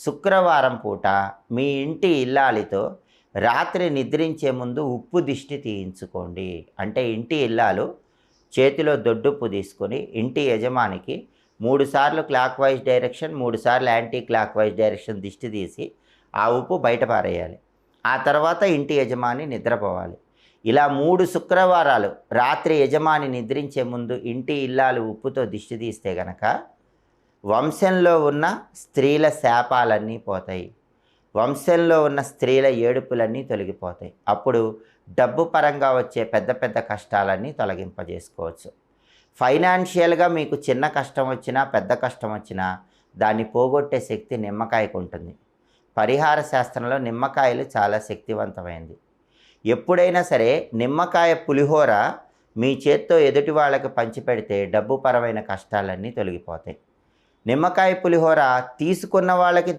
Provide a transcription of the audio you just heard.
శుక్రవారం పూట మీ ఇంటి ఇల్లాలితో రాత్రి నిద్రించే ముందు ఉప్పు దిష్టి తీయించుకోండి. అంటే ఇంటి ఇల్లాలు చేతిలో దొడ్డుప్పు తీసుకొని ఇంటి యజమానికి 3 సార్లు క్లాక్ వైజ్ డైరెక్షన్, 3 సార్లు యాంటీ క్లాక్ వైజ్ డైరెక్షన్ దిష్టి తీసి ఆ ఉప్పు బయట పారేయాలి. ఆ తర్వాత ఇంటి యజమాని నిద్రపోవాలి. ఇలా 3 శుక్రవారాలు రాత్రి యజమాని నిద్రించే ముందు ఇంటి ఇల్లాలు ఉప్పుతో దిష్టి తీస్తే గనక వంశంలో ఉన్న స్త్రీల శాపాలన్నీ పోతాయి. వంశంలో ఉన్న స్త్రీల ఏడుపులన్నీ తొలగిపోతాయి. అప్పుడు డబ్బు పరంగా వచ్చే పెద్ద పెద్ద కష్టాలన్నీ తొలగింపజేసుకోవచ్చు. ఫైనాన్షియల్గా మీకు చిన్న కష్టం వచ్చినా పెద్ద కష్టం వచ్చినా దాన్ని పోగొట్టే శక్తి నిమ్మకాయకు ఉంటుంది. పరిహార శాస్త్రంలో నిమ్మకాయలు చాలా శక్తివంతమైంది. ఎప్పుడైనా సరే నిమ్మకాయ పులిహోర మీ చేత్తో ఎదుటి వాళ్ళకి పంచిపెడితే డబ్బు పరమైన కష్టాలన్నీ తొలగిపోతాయి. నిమ్మకాయ పులిహోర తీసుకున్న వాళ్ళకి